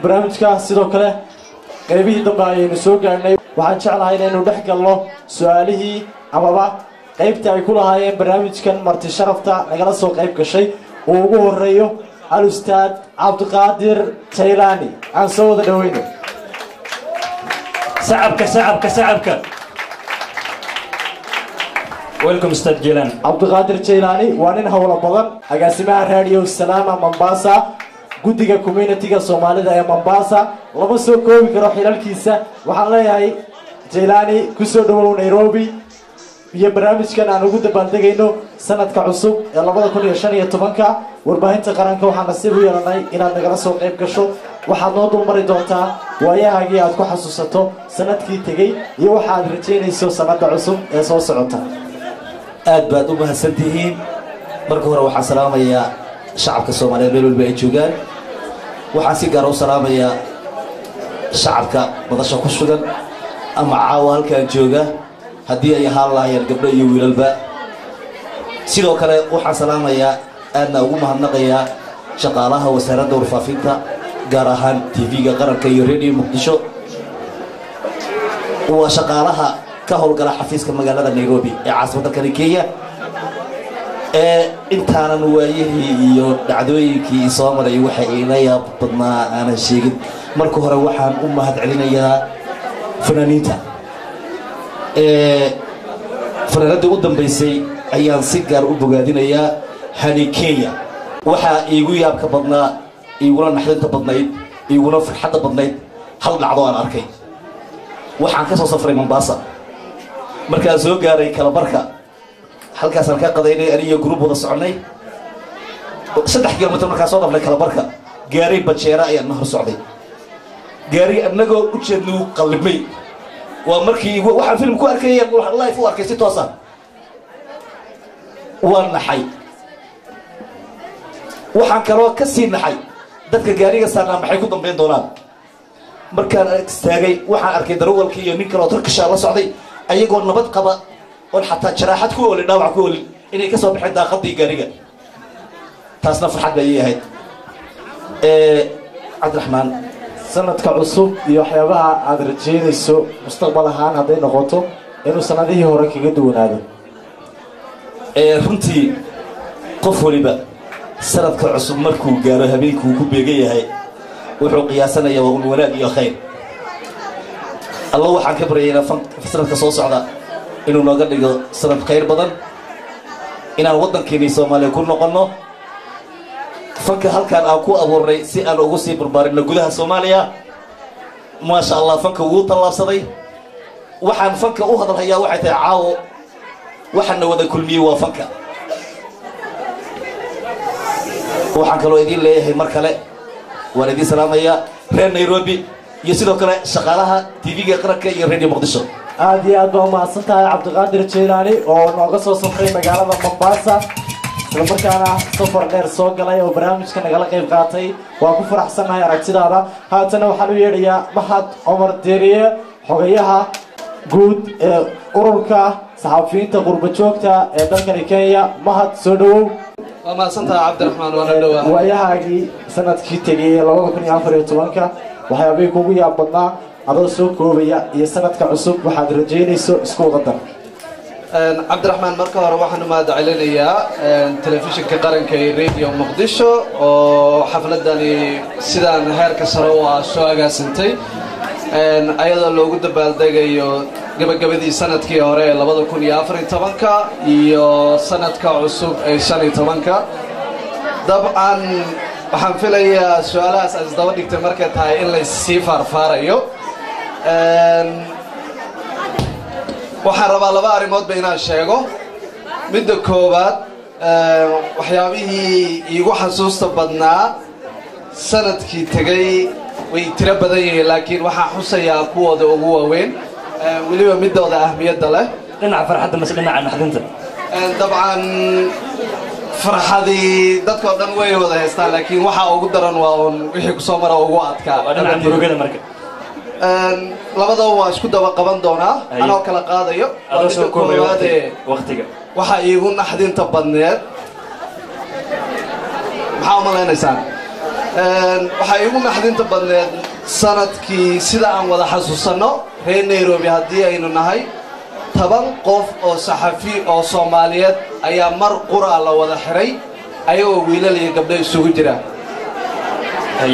barnaamijka sidoo kale qaybihii dambe ayaynu soo gaarnay waxaan jeclahay inaynu dhex galno su-aalihii amaba qaybta ay ku lahaayeen barnaamijkan marti sharafta nagala soo qayb gashay uu ugu horeeyo al-ustaad cabdiqaadir jaylaani aan soo wada dhaweyno sacabka welcome ustaad jaylaani. cabdiqaadir jaylaani waa nin howlo badan agaasimaha raadiyo salaama Mombasa guddiga community-ga Soomaalida ee Mombasa lama soo koobi karo xilalkiisa waxaan leeyahay jaylaani ku soo dhawow Nairobi iyo barnaamijkan aan ugu dabaaldegayno sanadka cusub ee 2015 warbaahinta qaranka waxaan nasiib u yeelanay inaad nagala soo qayb gasho waxaad noo dulmari doontaa waayahaagii aad ku xasuusato sanadkii tegey iyo waxaad rajaynayso sanadda cusub ee soo socota. aad baad u mahadsantihiin marka hore waxaan salaamayaa shacabka Soomaaliyeed meel walba ay joogaan waxaan si gaar ah u salaamayaa shacabka madasha ku sugan ama caawa halkaan jooga haddii ay ahaan lahaayeen gabdho iyo wiilalba sidoo kale waxaan salaamayaa aadna ugu mahadnaqayaa shaqaalaha wasaaradda warfaafinta gaar ahaan TV-ga qaranka iyo Radio Muqdisho waa shaqaalaha ka howlgala xafiiska magaalada Nairobi ee caasimadda Kenya intaanan waayihii iyo dhacdooyinkii soo maray waxa ila yaab badnaa aanan sheegin marka hore waxaan u mahadcelinayaa fanaaniinta fanaanadii u dambaysay ayaan si gaar u bogaadinayaa Hani Kenya waxaa iigu yaabka badnaa iiguna naxdinta badnayd iiguna farxadda badnayd hal dhacdo aan arkay waxaan ka soo safray Mombasa markaan soo gaaray Kalabarka halkaasaan ka qadaynay aniga group wada soconay 3 kilomitir markaan soo dhaafnay Kalabarka gaari bajeera ayaan nahar socday gaari annagoo u jeednuu qalbay waa markii waxaan film ku arkay live u arkay si toos ah waan naxay waxaan kaloo ka sii naxay dadka gaariga saarnaa maxay ku dambeyn doonaan markaan istaagay waxaan arkay darawalkii iyo nin kaloo Turkish la socday ayagoo nabad qaba oo xataa jaraaxad ku oolay dhaawac ku oolay inay ka soo baxeen daaqadii gaariga taasna farxad bay ahayd Cabdiraxmaan sanadka cusub iyo waxyaabaha aad rajaynayso mustaqbal ahaan haday noqoto inuu sanadihii hore kaga duwanaado runtii qof waliba sanadka cusub markuu gaaro habeenkuu ku beegan yahay wuxuu qiyaasanayaa waa wanaag iyo khayr Allah waxaan ka baryaynaa sanadka soo socda inuu nooga dhigo sanad khayr badan inaan waddankeena Soomaaliya ku noqono fanka halkaan aan ku abuurnay si aan ugu sii barbaarinno gudaha Soomaaliya ma sha Allah fanka uu tallaabsaday waxaan fanka u hadalhayaa waxay tahay caawo waxaan wada kulmiyay waa fanka waxaan kaloo idin leeyahay mar kale waan idin salaamayaa reer Nairobi iyo sidoo kale shaqaalaha TV-ga qaranka iyo Radio Muqdisho aad iyo aad baa u mahadsantahay cabdiqaadir jaylaani oo nooga soo safray magaalada Mombasa isla markaana safar dheer soo galay oo barnaamijka nagala qayb qaatay waan ku faraxsanahay aragtidaada haatana waxaan u yeedhayaa Mahad Omar Deriye xogayaha guud ee ururka saxafiyiinta qurba joogta ee dalka Kenya Mahad soo dhawow waa mahadsantahay Cabdiraxmaan waa dhawaad waayahaagii sanadkii tegay 2014 waxyaabay kugu yaab badnaa adoo soo koobaya iyo sanadka cusub waxaad rajaynayso isku wada Cabdiraxmaan marka hore waxaan u mahadcelinayaa telefishinka qaranka ee Radio Muqdisho oo xafladani sidaan heerka sare u ah soo agaasintay ayadoo loogu dabaaldegayo gabagabadii sanadkii hore ee 2014 iyo sanadka cusub ee 15 dabcan waxaan filayaa su'aalahaas aad daba dhigtay markay tahay in la sii faarfaarayo waxaan rabaa laba arrimoodba inaan sheego midda koowaad waxyaabihii iigu xasuusta badnaa sanadkii tegay way tiro badan yihiin laakiin waxaan xusayaa kuwooda ugu waaweyn weliba midooda ahmiyadda leh dhinaca farxadda mas dhinaca naxdinta dabcan farxadii dadkoo dhan way wada haystaan laakiin waxaa ugu daran waa uun wixii kusoo mara ugu adkaa dhinaca murugada marka labadaba waa isku daba qaban doonaa anoo kala qaadayo adoo soo koobay waqtiga waxaa iigu naxdinta badneed maxaa u malaynaysaan waxay igu naxdinta badneed sanadkii sida aan wada xasuusanno reer nairobi haddii aynu nahay 10 qof oo saxafi oo Soomaaliyeed ayaa mar qura la wada xiray ayagoo wiilal iyo gabdho isugu jira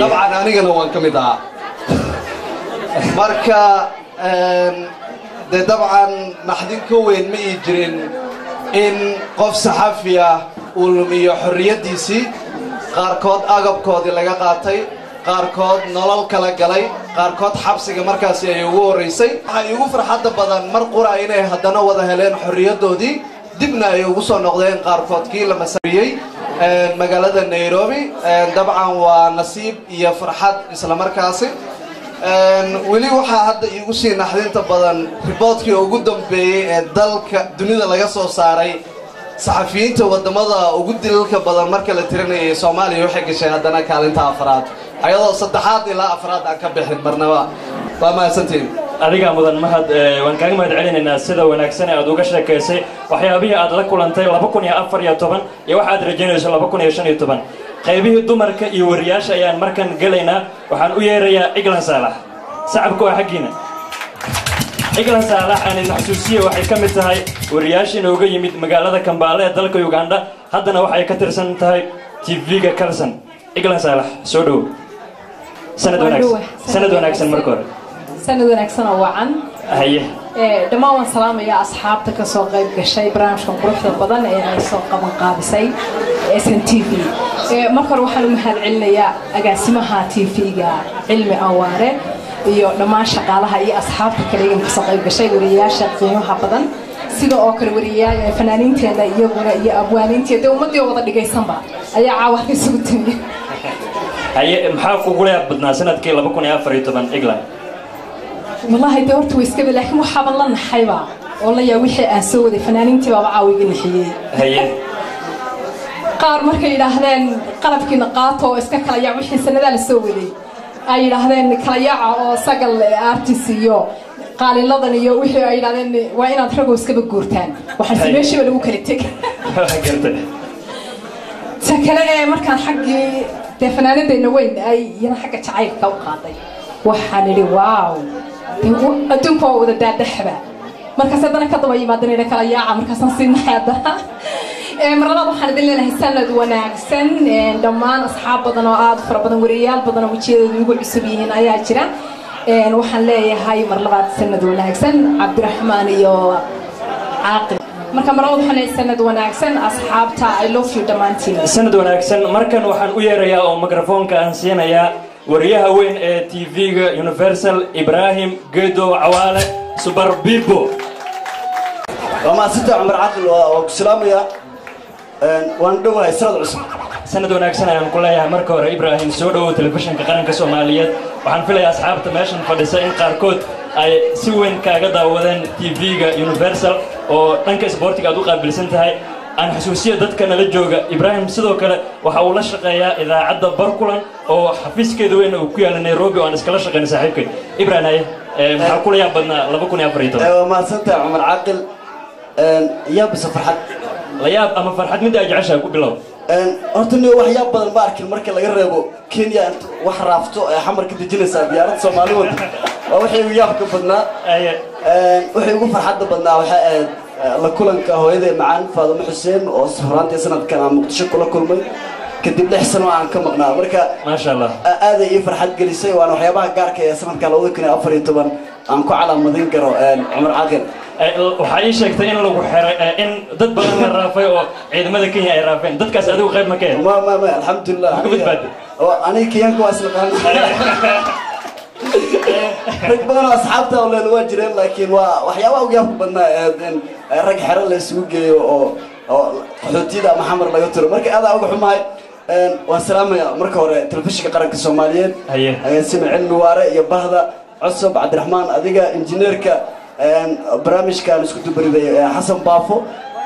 dabcan anigana waan ka mid ahaa marka de dabcan naxdin ka weyn ma ii jirin in qof saxafi ah uu lumiyo xorriyadiisii qaarkood agabkoodii laga qaatay qaarkood nolol kala galay qaarkood xabsiga markaasi ay ugu horeysay waxay ugu farxadda badan mar qura inay haddana wada heleen xorriyadoodii dibna ay ugu soo noqdeen qaarkood kii la masariyey magaalada Nairobi dabcan waa nasiib iyo farxad isla markaasi weli waxaa hadda iigu sii naxdinta badan riboodkii ugu dambeeyey ee dalka dunida laga soo saaray saxafiyiinta wadamada ugu dilalka badan marka la tirinayay Soomaaliya waxay gashay haddana kaalinta afraad ayadoo 3 ilaa 4 aan ka bixin marnaba waa mahadsantiin adiga mudan mahad waan kaaga mahad celinaynaa sida wanaagsan ee aad uga sheekaysay waxyaabihii aad la kulantay 2014 iyo waxa aad rajaynayso 2015 qaybihii dumarka iyo wariyaasha ayaan markan galaynaa waxaan u yeerayaa Iglan Saalax sacabku waa xaqiina Iglan Saalax aan xasuusiyo waxay ka mid tahay wariyaashina uga yimid magaalada Kampala ee dalka Uganda haddana waxay ka tirsan tahay TV-ga Kalsan Iglan Saalax soo dhow sanad wanaagsan marka hore sanad wanaagsan oo wacan haye dhammaan waan salaamayaa asxaabta ka soo qayb gashay barnaamijkan quruxda badan ee ay soo qaban qaabisay SNTV marka hore waxaan u mahad celinayaa agaasimaha TV-ga Cilmi Awaare iyo dhammaan shaqaalaha iyo asxaabta kale ee ka soo qayb gashay wariyaasha qiimaha badan sida oo kale wariyaasha fanaaniinteena iyaguna iyo abwaaniinteeda ummadii wada dhigaysanba ayaa caawa isugu timid haye maxaa kugu leeyahay badnaa sanadkii 2014 Iglan والله دورت ويسكب لكن وحاب الله نحيبا والله يا وحي أسود فنانين تبع عاوي نحيي هي قار مركي لهذين قلب كي نقاطه وإسكال يا وحي سنة ذا السويدي أي لهذين كلياع أو سجل أرتسيو قال اللذن يو وحي أي لهذين وين أتركوا إسكب الجورتان وحسبيشي ولا وكلتك سكلا مركان حقي تفنانين دينوين أي ينا حاجة تعيق توقعي وحنري واو adduunka waa wada daadaxba markaas haddana ka daba yimaadana kala yaaca markaasaan sii naxaada marlabaad waxaan idin leenahay sanad wanaagsan dhammaan asxaab badan oo aad fara badan wariyaal badan oo wajiyadooda ugu cusub yihiin ayaa jira waxaan leeyahay marlabaad sanad wanaagsan Cabdiraxmaan iyo Caaqil marka marlabaad waxaan leeyahay sanad wanaagsan asxaabta I love you dhamaantiin sanad wanaagsan markan waxaan u yeerayaa oo mikrofoonka aan siinayaa wariyaha weyn ee TV-ga Universal Ibrahim Gedo Cawaale Super Bibo وما ستة عمر عقل وسلامية واندوها يسرد عصب sanad wanaagsan ayaan ku leeyahay marka hore Ibrahim soo dhawo telefishinka qaranka Soomaaliyeed waxaan filayaa asxaabta meeshan fadhisa in qaarkood ay si weyn kaaga daawadeen TV-ga Universal oo dhanka sportiga aad u qaabilsan tahay aan xasuusiyo dadka nala jooga Ibrahim sidoo kale waxa uu la shaqeeyaa idaacadda Barkulan oo xafiiskeedu weyn uu ku yaal Nairobi oo aan iskala shaqeynay saaxiibkay Ibrahim maxaa ku leeyahay badnaa 2014 وما ستة عمر عقل يا بس فرحت la yaab ama farxad mid ay jeceshahay ku bilow hortani waxyaab badan ma arkin marka laga reebo Kenya wax raafto xamar ka dejinaysa diyaarad Soomaaliyeed oo waxay ugu yaabka badnaa waxay ugu farxadda badnaa waxa la kulanka hooyada macaan Faadimo Xuseen oo safraantii sanadkan aan Muqdisho kula kulmay kadib 6 sano aan ka maqnaa marka ma sha Allah aad ay farxad gelisay waan waxyaabaha gaarka ee sanadka 2014 aan ku calaamadin karo Umar Caaqil waxa ay sheegtay in lagu xiray in dad badan la raafay oo ciidamada Kenya ay raafeen dadkaas adigu qayb ma keen ما alxamdulillah aniga Kenyaanka waa isla qaan rag badan asxaabta oo leeyahay waa jireen laakiin waa waxyaabaha ugu yaabka badnaa rag xero la isugu geeyo oo qaxootiyada ama xamar laga tiro marka aad uga xumahay waan salaamayaa marka hore telefishinka qaranka Soomaaliyeed agaasima Cilmi Waare iyo bahda cusub Cabdiraxmaan adiga injineerka barnaamijkan isku dubariday Xasan Baafo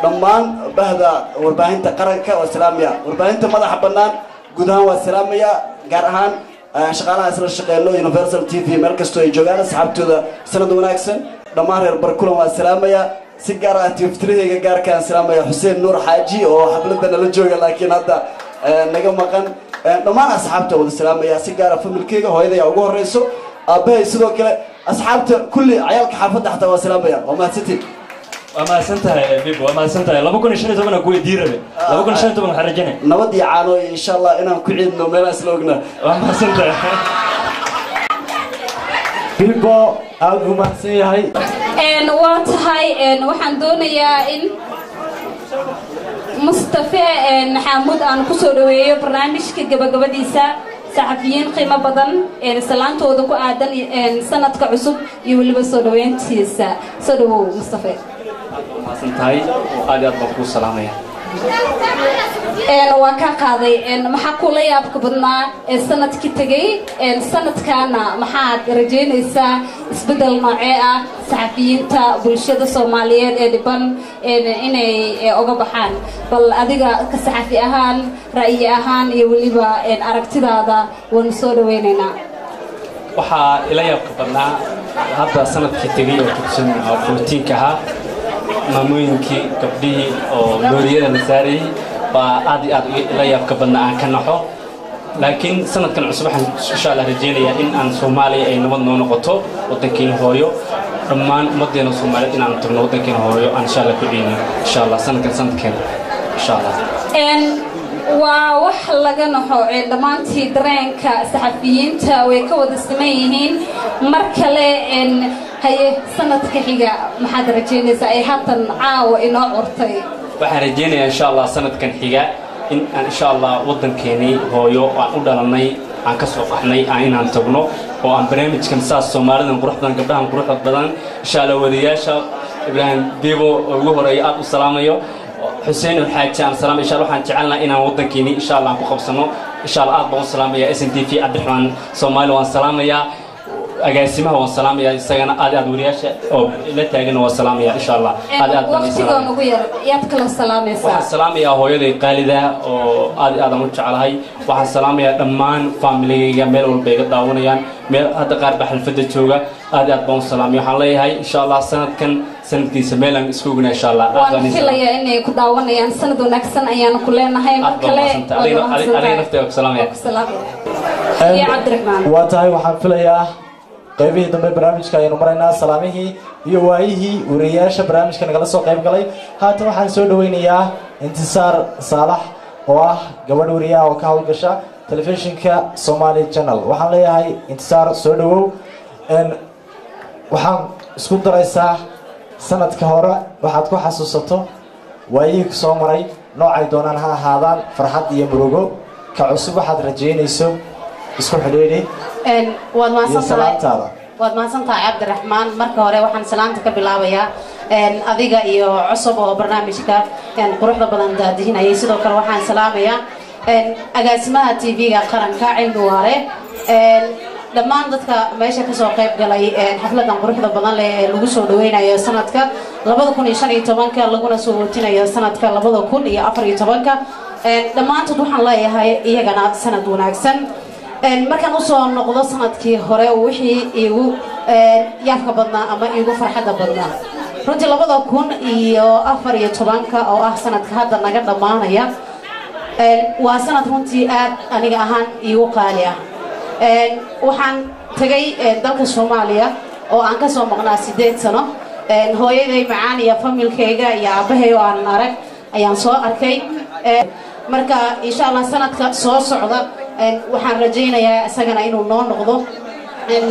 dhammaan bahda warbaahinta qaranka waa salaamaya warbaahinta madaxa banaan guud ahaan waa salaamaya gaar ahaan shaqaalaha isla shaqeeyo Universal TV meel kasto ay joogaan asxaabtooda sanad wanaagsan dhammaan reer Barkulan waa salaamaya si gaar ah TV3ga gaarkaan salaamaya Xuseen Nuur Xaaji oo xafladana la jooga laakiin hadda naga maqan dhammaan asxaabta wada salaamaya si gaara familkeyga hooyaday ugu horeyso aabahay sidoo kale asxaabta kulli cayaalka xaafadda xataa waa salaamaya waa mahadsantiin وما سنتها بيبو وما سنتها لما كنا شنو تبغى نقول ديره لما كنا شنو تبغى نحرجنا نبض يعانو إن شاء الله إنا كعيدنا وما سلوقنا وما سنتها بيبو أبو محسن هاي إن وات هاي إن وحن دنيا إن مصطفى إن حمود أن كسروي برنامج كجبا ديسا صحفيين قيمة بدن إن سلام تودكو عادن إن سنة كعصب يولي بسروين تيسا سرو مصطفى سنتهاي وآدي أطلقوا السلامية waa ka qaaday maxaa kula yaabka badnaa sanadkii tagay sanadkaana maxaad rajeynaysaa isbedel noocee ah saxafiyiinta bulshada Soomaaliyeed ee dhiban inay uga baxaan bal adiga ka saxafi ahaan ra'yi ahaan iyo waliba aragtidaada waan soo dhaweynaynaa waxaa ila yaabka badnaa hadda sanadkii tagay oo tudsan fuultiinka ahaa maamooyinkii gabdhihii oo nooriyada la saarayay baa aad iyo aad ila yaabka badnaa aan ka naxo laakiin sanadkan cusub waxaan insha Allah rajeynayaa in aan Soomaaliya ay nabad noo noqoto wadankeena hooyo dhammaan ummadeena Soomaaliyeed in aan tagno wadankeena hooyo aan insha Allah ku dhiino insha Allah sanadkan insha Allah waa wax laga naxo dhamaantii dareenka saxafiyiinta way ka wada siman yihiin mar kale haye sanadka xiga maxaad rajeynaysaa ay haatan caawa inoo curtay waxaan rajeynayaa insha Allah sanadkan xiga in aan insha Allah wadankeeni hooyo aan u dhalanay aan ka soo qaxnay aan inaan tagno oo aan barnaamijkan saas Soomaalidan quruxdan gabdhahan quruxda badan insha Allah wadayaasha Ibrahim Bibo ugu horeeyay aad u salaamayo حسين الحاج أنا سلام إن شاء الله حنجعلنا إنا ودنكيني إن شاء الله نكوخبسنو إن شاء الله أطبع السلام يا SNTV عبد الرحمن صومالي والسلام يا أجاسمها والسلام يا سجنا أدي أدورياش أو لا تاجنا والسلام يا إن شاء الله أدي أدوري السلام يتكلم السلام يا السلام يا هو يدي قالده أو أدي أدم على هاي واحد السلام يا دمان فاميلي جميل والبيت داونيان ميل هذا قارب حلفة الجوجا أدي أطبع السلام يا حلي هاي إن شاء الله سنة كان سنتي سميلان اسكوغنا إن شاء الله وأنا فيليا إني كداونا يعني سند ونكسن أيانا كلنا هاي مكلة علينا نفتح السلام يا يا عبد الرحمن واتاي وحن فيليا qaybihii dambe barnaamijka aynu maraynaa salaamihii iyo waayihii wariyaasha barnaamijka nagala soo qayb galay haatan waxaan soo dhaweynayaa intisaar saalax oo ah gabadh wariyaha oo ka hawlgasha telefishinka Somali Channel waxaan leeyahay intisaar soo dhawow waxaan isku daraysaa sanadka hore waxaad ku xasuusato waayihii soo maray noocay doonaan ha ahaadaan farxad iyo murugo ka cusub waxaad rajeynayso isku xidhiidhi waad mahadsantahay cabdiraxmaan marka hore waxaan salaanta ka bilaabayaa adiga iyo cusub oo barnaamijka quruxda badan daadihinayay sidoo kale waxaan salaamayaa agaasimaha TV-ga qaranka Cilmi Waare dhammaan dadka meesha ka soo qayb galay xafladan quruxda badan leh ee lagu soo dhaweynayo sanadka 2015 laguna soo hootinayo sanadka 2014 dhammaantood waxaan leeyahay iyagana sanad wanaagsan markaan u soo noqdo sanadkii hore wixii igu yaabka badnaa ama igu farxadda badnaa runtii 2014 oo ah sanadka hadda naga dhamaanaya waa sanad runtii aad aniga ahaan igu qaali ah waxaan tagay dalka Soomaaliya oo aan ka soo maqnaa 8 sano hooyaday macaan iyo familkayga iyo aabahay oo aan arag ayaan soo arkay marka insha Allah sanadka soo socda waxaan rajeynayaa isagana inuu noo noqdo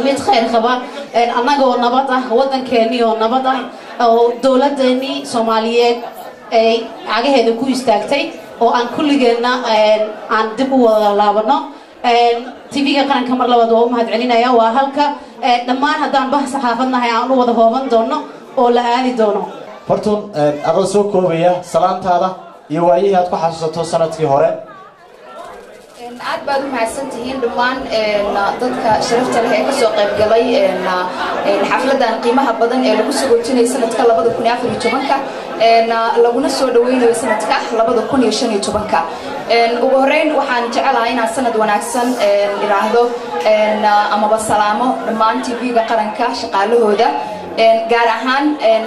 mid khayr qaba annagoo nabad ah wadankeeni oo nabad ah oo dawladeeni Soomaaliyeed ay cagaheeda ku istaagtay oo aan kulligeena aan dib u wada laabano TV-ga qaranka mar labaad waa u mahadcelinayaa waa halka dhammaan haddaan bah saxaafadnahay aan u wada hooban doono oo la aadi doono hortun adoo soo koobaya salaantaada iyo waayihii aad ku xasuusato sanadkii hore aad baad u mahadsantihiin dhammaan dadka sharafta leh ee ka soo qayb galay xafladan qiimaha badan ee lagu soo goojinay sanadka 2014 laguna soo dhaweynayo sanadka 2015 ugu horeyn waxaan jecelahay inaan sanad wanaagsan iraahdo amaba salaamo dhammaan TV-ga qaranka shaqaalahooda gaar ahaan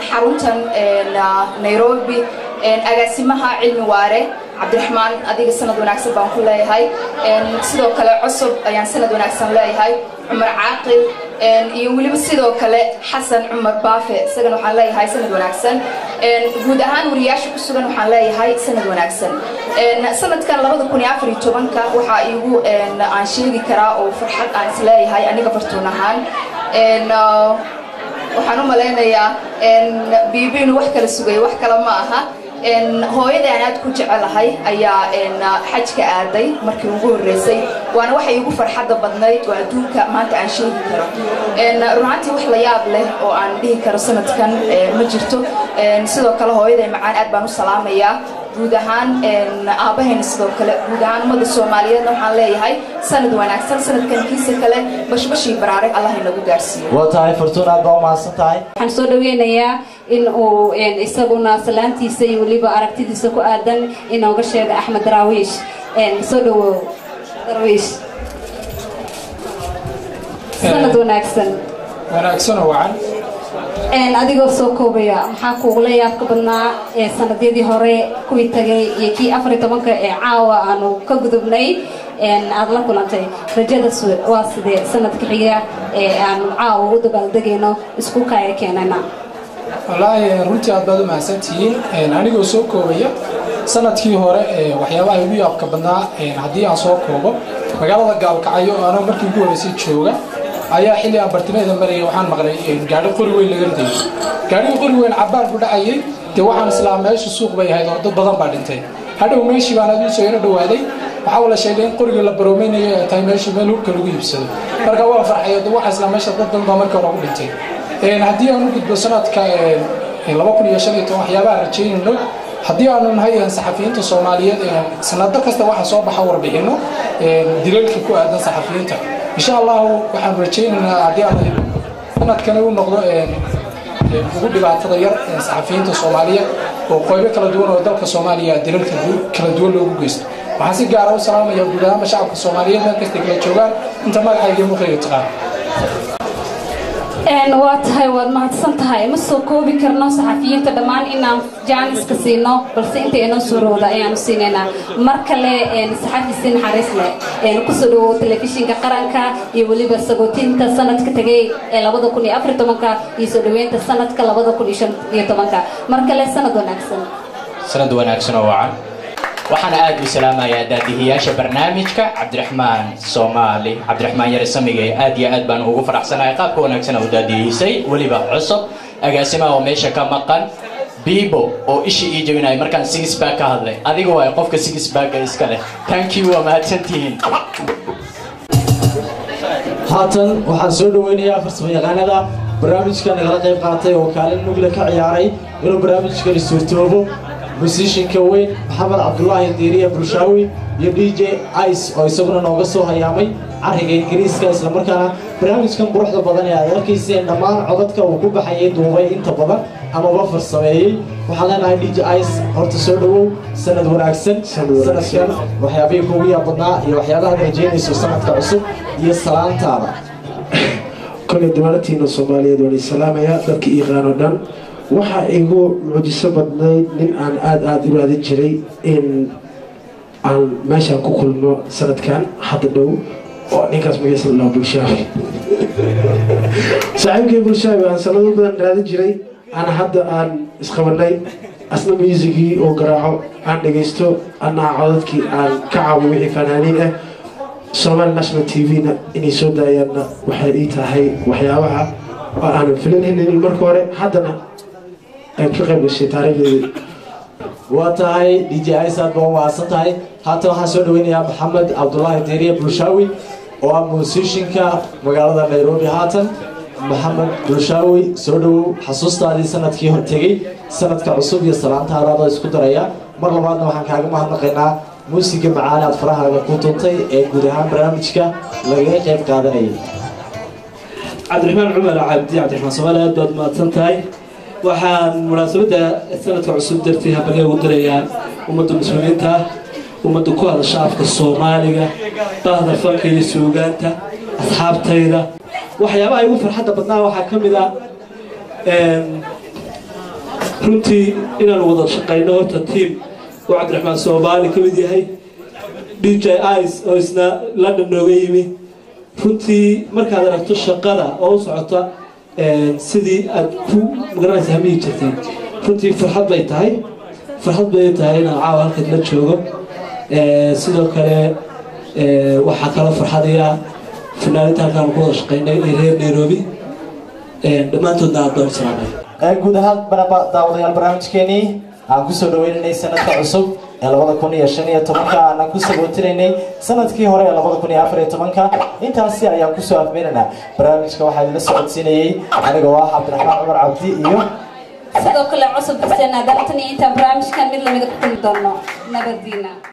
xaruntan Nairobi agaasimaha Cilmi Waare cabdiraxmaan adiga sanad wanaagsan baan ku leeyahay sidoo kale cusub ayaan sanad wanaagsan leeyahay cumar caaqil iyo weliba sidoo kale xasan cumar baafe isagana waxaan leeyahay sanad wanaagsan guud ahaan wariyaasha ku sugan waxaan leeyahay sanad wanaagsan sanadkan 2014 waxaa iigu aan sheegi karaa oo farxad aan isleeyahay aniga fartuun ahaan waxaan u malaynayaa biibiinu wax kala sugay wax kale ma aha hooyada aan aad ku jecelahay ayaa xajka aaday markii ugu horeysay waana waxay igu farxadda badnayd oo adduunka maanta aan sheegi karo runaantii wax la yaab leh oo aan dhihi karo sanadkan ma jirto sidoo kale hooyada macaan aad baan u salaamayaa guud ahaan aabahayna sidoo kale guud ahaan ummadda soomaaliyeedna waxaan leeyahay sanad wanaagsan sanadkan kiisa kale bashbashii baraare allah inagu gaarsiiyo waa tahay fartuun aad baa u mahadsan tahay waxaan soo dhaweynayaa in uu isaguna salaantiisa iyo weliba aragtidiisa ku aadan inooga sheega axmed daraawiish soo dhawow daraawiish sanad wanaagsan wanaagsan wacan adigoo soo koobaya maxaa kuugula yaabka badnaa sanadyadii hore kuwii tagay iyo kii 14 ee caawa aanu ka gudubnay aad la kulantay rajada waa sidee sanadka xiga ee aanu caawa u dabaaldegayno isku kaya keenana wallaahi runtii aad baad u mahadsantihiin anigoo soo koobaya sanadkii hore waxyaabaha ugu yaabka badnaa haddii aan soo koobo magaalada gaalkacyo anoo markii ugu horeysay jooga ayaa xilli aan bartimeeda marayay waxaan maqlay gaadhi qori weyn laga riday gaadhigii qori weyn cabbaan ku dhacayay dee waxaan islaa meesha suuq bay ahayd oo dad badan baa dhintay hadhow meeshii baan aduu soo yaro dhawaaday waxaa la sheegay in qorigii la baroomaynayo ay tahay meeshii meel hubka lagu iibsado marka waan farxay oo waxaa islaa meesha dad badan baa markii hore ugu dhintay haddii aan u gudbo sanadka 2015 waxyaabaha rajaynayno haddii aanu nahay saxafiyiinta Soomaaliyeed sanado kasta waxa soo baxa warbixino dilalka ku aadan saxafiyiinta insha Allah waxaan rajaynaynaa haddii aan sanadkan uu noqdo ugu dhibaatada yar saxafiyiinta Soomaaliyeed oo qaybo kala duwan oo dalka Soomaaliya dilalka kala duwan loogu geysto waxaan si gaar ah u salaamayaa guud ahaan shacabka Soomaaliyeed meel kasta kala joogaan inta magacayga muqayyo taqaan waa tahay waad mahadsan tahay ma soo koobi karno saxafiyiinta dhammaan inaan jaaniska siino balse inta inoo soo rooda ayaanu siinaynaa mar kale saxafi si naxariis leh kusoo dhawow telefishinka qaranka iyo weliba sagootinta sanadka tagay ee 2014 iyo soo dhaweynta sanadka 2015 mar kale sanad wanaagsan oo wacan waxaan aad u salaamayaa daadihiyaasha barnaamijka cabdiraxmaan Soomaali cabdiraxmaan yar samige aad iyo aad baan ugu faraxsanahay qaabka wanaagsan oo daadihisay waliba cusub agaasimaha oo meesha ka maqan bibo oo ishi ii jabinay markaan six pack ka hadlay adiga waa qofka six pack iska leh thank you waa mahadsantihiin haatan waxaan soo dhaweynayaa farsamayaqaanada barnaamijka nagala qayb qaatay oo kaalin mug leh ka ciyaaray inuu barnaamijka suurtoobo musicianka weyn maxamed cabdullaahi diiriya bulshaawi iyo DJ Ice oo isaguna nooga soo hayaamay cariga Ingiriiska isla markaana barnaamijkan quruxda badan ee ay arkayseen dhammaan codadka uu ku baxayay duubay inta badan ama wafar sameeyay waxaan leenahay DJ Ice horta soo dhawow sanad wanaagsan sanadkan waxyaabihii kugu yaabadnaa iyo waxyaabaha aad rajaynayso sanadka cusub iyo salaantaada كل دولتنا الصومالية دولي السلامة يا ذلك إيغانو دان waxaa igu mucjiso badnayd nin aan aad u raadin jiray in aan meeshaan ku kulmo sanadkan hadda dhow oo ninkaas magaciisa la dhaho bulshaawi saaxiibkii bulshaawi aan sanado badan raadin jiray ana hadda aan isqabanay asna muusigii oo garaaco aan dhagaysto anaa codadkii aan ka caawiyo wixii fanaaniin ah Somali National TV-na inay soo daayaanna waxay ii tahay waxyaabaha oo aanan filanaynin marka hore haddana ka qayb gashay taariikhdeedii waa tahay DJ Aysad baa waasan tahay haatan waxaan soo dhaweynayaa maxamed cabdullaahi diiriya bulshaawi oo ah musicianka magaalada Nairobi haatan maxamed bulshaawi soo dhawow xasuustaadii sanadkii hor tegay sanadka cusub iyo salaantaada isku daraya mar labaadna waxaan kaaga mahadnaqaynaa muusiga macaan aad farahaaga ku tuntay ee guud ahaan barnaamijka lagaga qayb qaadanayay cabdiraxmaan cumar cabdi cabdiraxmaan Soomaali aad baad mahadsan tahay waxaan munaasabada sanadka cusub dartii hablaha ugu dirayaa ummadda muslimiinta ummadda ku hadasha afka Soomaaliga baahda fanka iyo suugaanta asxaabtayda waxyaabaha ugu farxadda badnaa waxaa ka mid ah runtii inaan wada shaqeyno horta team وعبد الرحمن صومالي كمدي هاي دي جي ايس oo isna London nooga yimi runtii markaad aragto shaqada oo socota sidii aad ku magaranaysaa hamiyi jirteen runtii farxad bay tahay inaan caawa halkan la joogo sidoo kale waxaa kaloo farxadaya fanaaniinta halkaan ku wada shaqaynay ee reer Nairobi dhammaantoodna aad baan u salaamay guud ahaan daawadayaal barnaamijkeenii aan kusoo dhaweynaynay sanadka cusub ee 2015 aan ku sabootinaynay sanadkii hore ee 2014 intaasi ayaan kusoo afmeynaa barnaamijka waxaa la socodsiinayay aniga waa Cabdiraxmaan Cumar Cabdi iyo sidoo kale cusub xuseen aad inta barnaamijkan mid lamid ah ku doono nabadiina